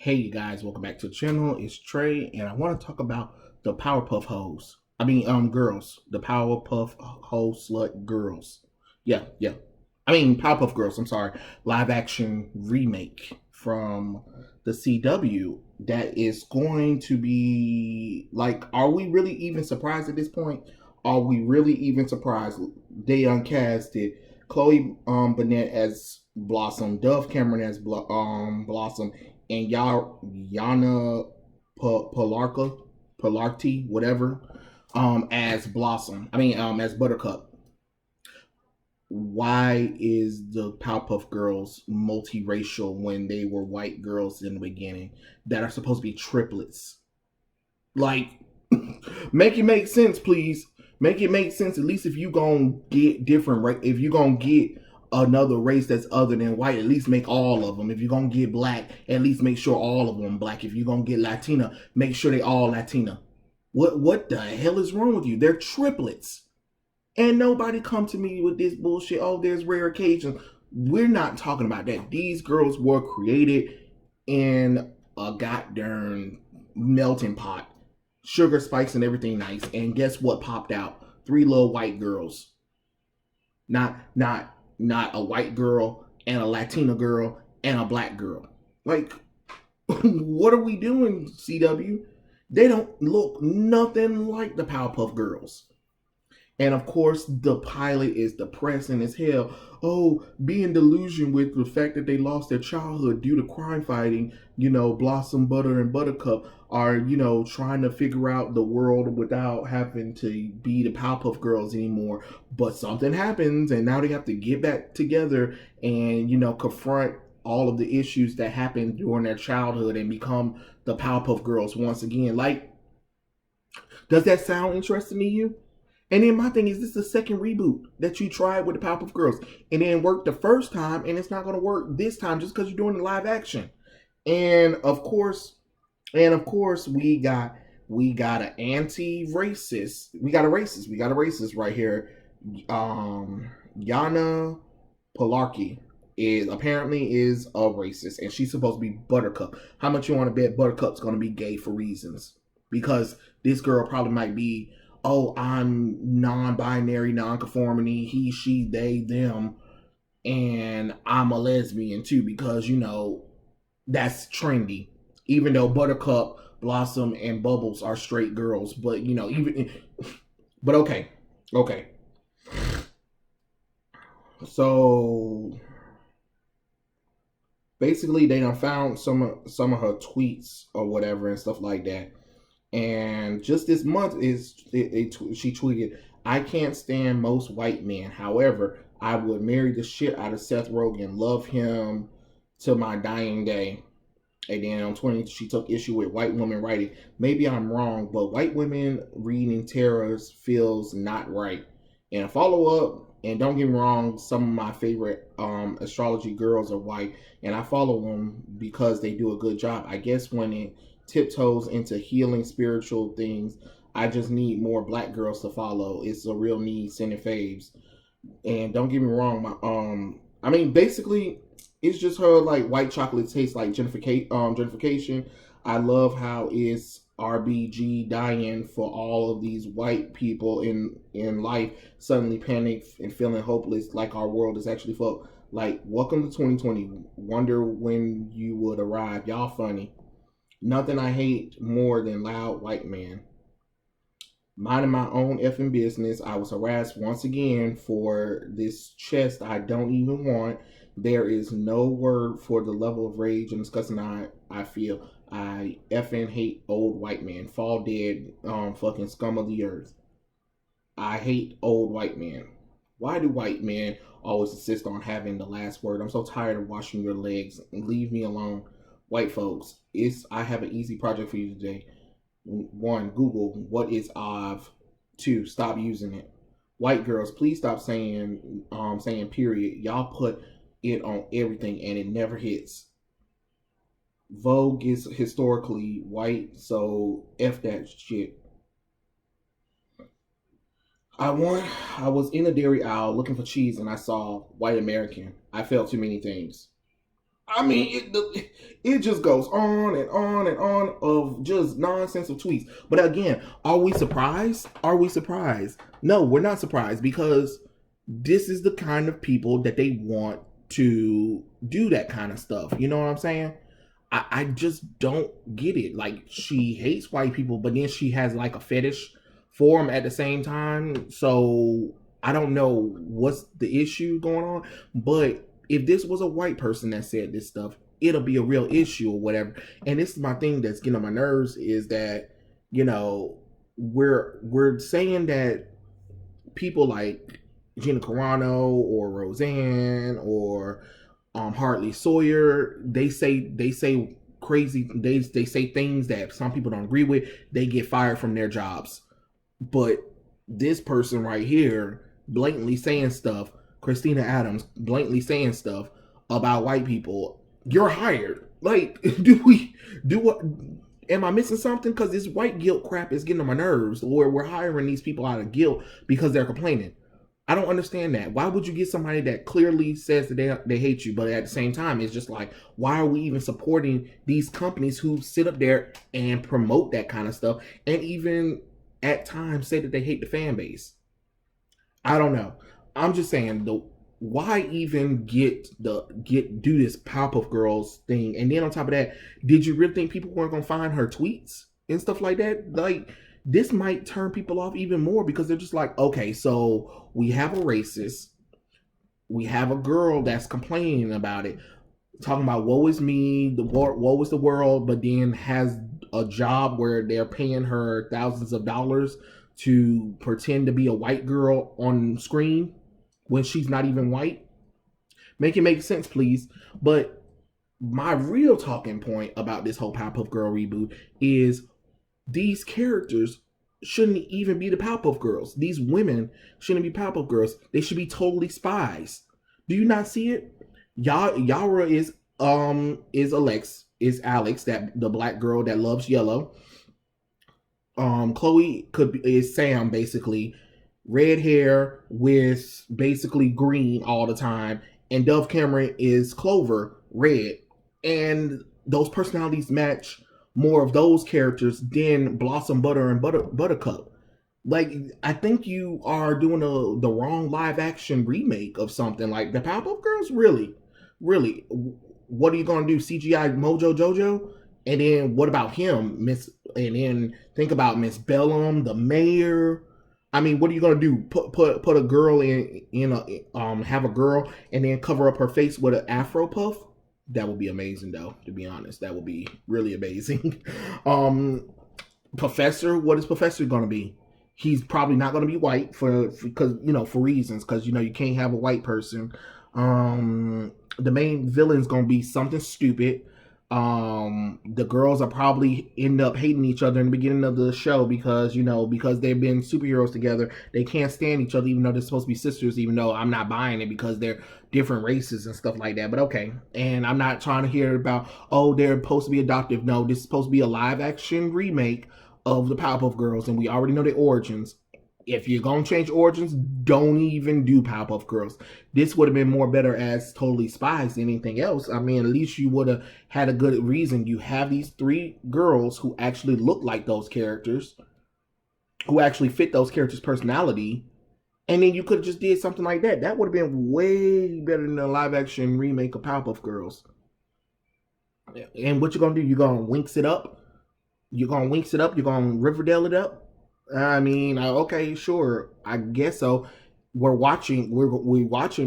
Hey you guys, welcome back to the channel. It's Trey, and I want to talk about the Powerpuff Hoes. Girls. The Powerpuff Hoe Slut Girls. Yeah. Powerpuff Girls. I'm sorry. Live action remake from the CW that is going to be like. Are we really even surprised at this point? Are we really even surprised? They uncasted Chloe Bennett as Blossom, Dove Cameron as Blossom, and Yana Palarti, whatever, as Blossom. As Buttercup. Why is the Powerpuff Girls multiracial when they were white girls in the beginning that are supposed to be triplets? Like, make it make sense, please. Make it make sense. At least if you gonna get different, right? If you gonna get another race that's other than white, at least make all of them. If you're gonna get black, at least make sure all of them black. If you're gonna get Latina, make sure they all Latina. What the hell is wrong with you? They're triplets. And nobody come to me with this bullshit. Oh, there's rare occasions. We're not talking about that. These girls were created in a goddamn melting pot. Sugar spikes and everything nice. And guess what popped out? Three little white girls. Not a white girl and a Latina girl and a black girl. Like, what are we doing, CW? They don't look nothing like the Powerpuff Girls. And of course, the pilot is depressing as hell. Oh, being delusional with the fact that they lost their childhood due to crime fighting. Blossom, Butter, and Buttercup are, trying to figure out the world without having to be the Powerpuff Girls anymore. But something happens, and now they have to get back together and, confront all of the issues that happened during their childhood and become the Powerpuff Girls once again. Like, does that sound interesting to you? And then my thing is, this is the second reboot that you tried with the Powerpuff Girls, and it didn't work the first time, and it's not going to work this time just because you're doing the live action. And of course, we got an anti-racist. We got a racist right here. Yana Palarki is a racist, and she's supposed to be Buttercup. How much you want to bet Buttercup's going to be gay for reasons? Because this girl probably might be, oh, I'm non-binary, non-conformity, he, she, they, them, and I'm a lesbian too, because that's trendy. Even though Buttercup, Blossom, and Bubbles are straight girls, but but okay. So basically, they done found some of her tweets or whatever and stuff like that. And just this month she tweeted, "I can't stand most white men. However, I would marry the shit out of Seth Rogen, love him to my dying day." And then on 20, she took issue with white women writing, "Maybe I'm wrong, but white women reading tarots feels not right." And a follow up, and don't get me wrong, some of my favorite astrology girls are white, and I follow them because they do a good job. I guess when it tiptoes into healing spiritual things, I just need more black girls to follow. It's a real need, sending faves. And don't get me wrong, basically it's just her like white chocolate tastes like gentrification. I love how it's RBG dying for all of these white people in life suddenly panic and feeling hopeless, like our world is actually full. Like, welcome to 2020. Wonder when you would arrive. Y'all funny. Nothing I hate more than loud white man. Minding my own effing business. I was harassed once again for this chest I don't even want. There is no word for the level of rage and disgusting I feel. I effing hate old white men. Fall dead, fucking scum of the earth. I hate old white men. Why do white men always insist on having the last word? I'm so tired of washing your legs. Leave me alone. White folks, I have an easy project for you today. 1, Google what is Av. 2, stop using it. White girls, please stop saying period. Y'all put it on everything and it never hits. Vogue is historically white, so F that shit. I was in a dairy aisle looking for cheese and I saw white American. I felt too many things. I mean, it just goes on and on and on of just nonsense of tweets. But again, are we surprised? Are we surprised? No, we're not surprised because this is the kind of people that they want to do that kind of stuff. You know what I'm saying? I just don't get it. Like, she hates white people, but then she has like a fetish for them at the same time. So I don't know what's the issue going on. But if this was a white person that said this stuff, it'll be a real issue or whatever. And this is my thing that's getting on my nerves is that, you know, we're saying that people like Gina Carano or Roseanne or Hartley Sawyer, they say crazy, they say things that some people don't agree with. They get fired from their jobs. But this person right here blatantly saying stuff, Christina Adams blatantly saying stuff about white people, you're hired. Like, do what? Am I missing something? Because this white guilt crap is getting on my nerves. Where we're hiring these people out of guilt because they're complaining. I don't understand that. Why would you get somebody that clearly says that they hate you, but at the same time, it's just like, why are we even supporting these companies who sit up there and promote that kind of stuff and even at times say that they hate the fan base? I don't know. I'm just saying, why even do this Powerpuff Girls thing? And then on top of that, did you really think people weren't gonna find her tweets and stuff like that? Like, this might turn people off even more because they're just like, okay, so we have a racist, we have a girl that's complaining about it, talking about woe is me, woe is the world, but then has a job where they're paying her thousands of dollars to pretend to be a white girl on screen when she's not even white. Make it make sense, please. But my real talking point about this whole Powerpuff Girl reboot is these characters shouldn't even be the Powerpuff Girls. These women shouldn't be Powerpuff Girls. They should be totally spies. Do you not see it? Yara is Alex, that the black girl that loves yellow. Chloe is Sam, basically, red hair with basically green all the time, and Dove Cameron is Clover, red. And those personalities match more of those characters than Blossom Butter and Buttercup. Like, I think you are doing the wrong live action remake of something. Like, the Powerpuff Girls, really, what are you gonna do? CGI Mojo Jojo? And then what about him, Miss? And then think about Miss Bellum, the mayor. I mean, what are you gonna do? Put a girl have a girl and then cover up her face with an Afro puff? That would be amazing, though. To be honest, that would be really amazing. Professor, what is Professor gonna be? He's probably not gonna be white for reasons, because you can't have a white person. The main villain's gonna be something stupid. The girls are probably end up hating each other in the beginning of the show because they've been superheroes together. They can't stand each other, even though they're supposed to be sisters, even though I'm not buying it because they're different races and stuff like that. But okay. And I'm not trying to hear about, oh, they're supposed to be adoptive. No, this is supposed to be a live action remake of the Powerpuff Girls, and we already know their origins. If you're gonna change origins, don't even do Powerpuff Girls. This would have been more better as totally spies than anything else. I mean, at least you would have had a good reason. You have these 3 girls who actually look like those characters, who actually fit those characters' personality, and then you could have just did something like that. That would have been way better than a live action remake of Powerpuff Girls. And what you're gonna do? You're gonna winx it up? You're gonna Riverdale it up? I mean, okay, sure, I guess so. We're watching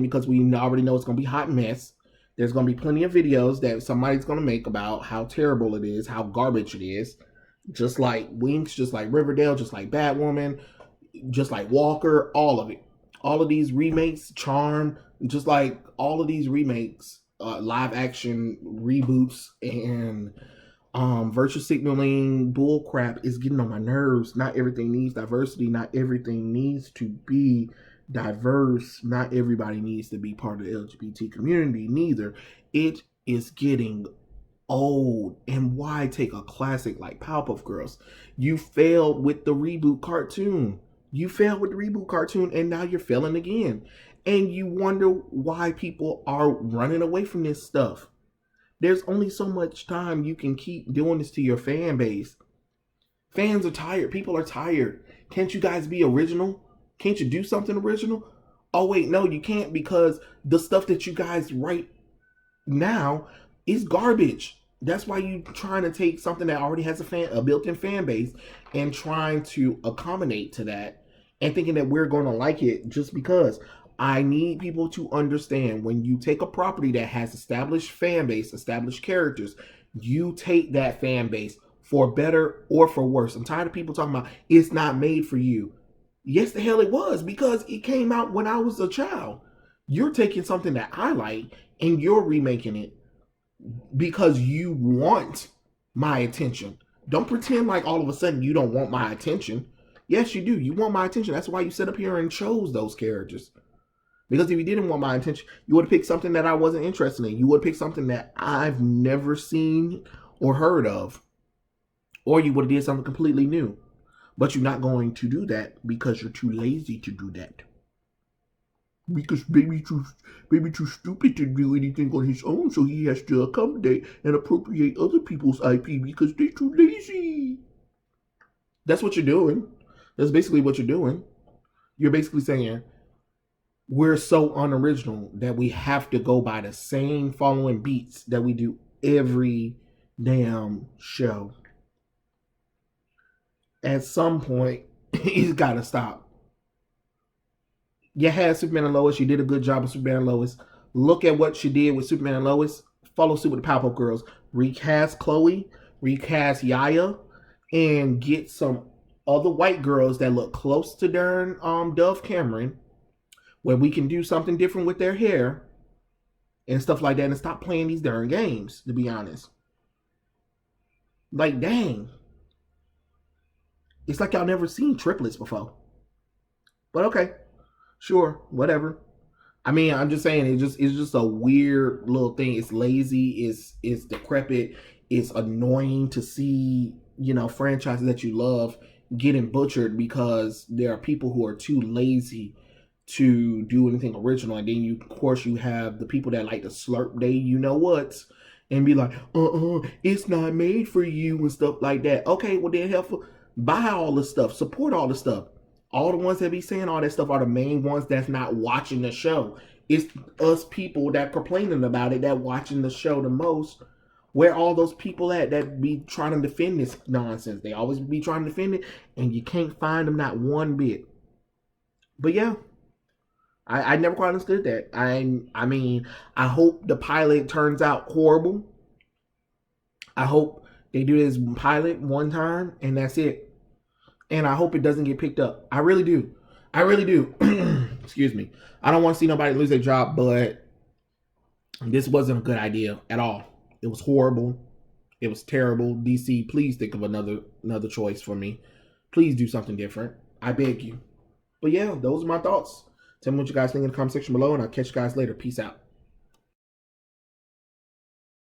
because we already know it's gonna be hot mess. There's gonna be plenty of videos that somebody's gonna make about how terrible it is, how garbage it is. Just like Winx, just like Riverdale, just like Batwoman, just like Walker, all of it. All of these remakes, Charm, just like all of these remakes, live action reboots and virtue signaling bull crap is getting on my nerves. Not everything needs diversity. Not everything needs to be diverse. Not everybody needs to be part of the LGBT community neither. It is getting old. And why take a classic like Powerpuff Girls? You failed with the reboot cartoon. And now you're failing again. And you wonder why people are running away from this stuff. There's only so much time you can keep doing this to your fan base. Fans are tired. People are tired. Can't you guys be original? Can't you do something original? Oh, wait, no, you can't, because the stuff that you guys write now is garbage. That's why you trying to take something that already has a built-in fan base and trying to accommodate to that and thinking that we're going to like it just because. I need people to understand, when you take a property that has established fan base, established characters, you take that fan base for better or for worse. I'm tired of people talking about it's not made for you. Yes, the hell it was, because it came out when I was a child. You're taking something that I like and you're remaking it because you want my attention. Don't pretend like all of a sudden you don't want my attention. Yes, you do. You want my attention. That's why you sit up here and chose those characters. Because if you didn't want my attention, you would have picked something that I wasn't interested in. You would have picked something that I've never seen or heard of. Or you would have did something completely new. But you're not going to do that because you're too lazy to do that. Because baby too stupid to do anything on his own, so he has to accommodate and appropriate other people's IP because they're too lazy. That's what you're doing. That's basically what you're doing. You're basically saying, we're so unoriginal that we have to go by the same following beats that we do every damn show. At some point, it's got to stop. You had Superman and Lois. You did a good job with Superman and Lois. Look at what you did with Superman and Lois. Follow suit with the Powerpuff Girls. Recast Chloe. Recast Yaya. And get some other white girls that look close to darn Dove Cameron, where we can do something different with their hair and stuff like that, and stop playing these darn games, to be honest. Like, dang. It's like y'all never seen triplets before. But okay. Sure, whatever. I mean, I'm just saying, it's just a weird little thing. It's lazy, it's decrepit, it's annoying to see, franchises that you love getting butchered because there are people who are too lazy to do anything original. And then of course you have the people that like to slurp they you-know-whats and be like, it's not made for you and stuff like that. Okay, well then helpful. Buy all the stuff, support all the stuff. All the ones that be saying all that stuff are the main ones that's not watching the show. It's us people that complaining about it that watching the show the most. Where all those people at that be trying to defend this nonsense? They always be trying to defend it, and you can't find them not one bit. But yeah, I never quite understood that. I mean, I hope the pilot turns out horrible. I hope they do this pilot one time and that's it. And I hope it doesn't get picked up. I really do. I really do. Excuse me. I don't want to see nobody lose their job, but this wasn't a good idea at all. It was horrible. It was terrible. DC, please think of another choice for me. Please do something different. I beg you. But yeah, those are my thoughts. Tell me what you guys think in the comment section below, and I'll catch you guys later. Peace out.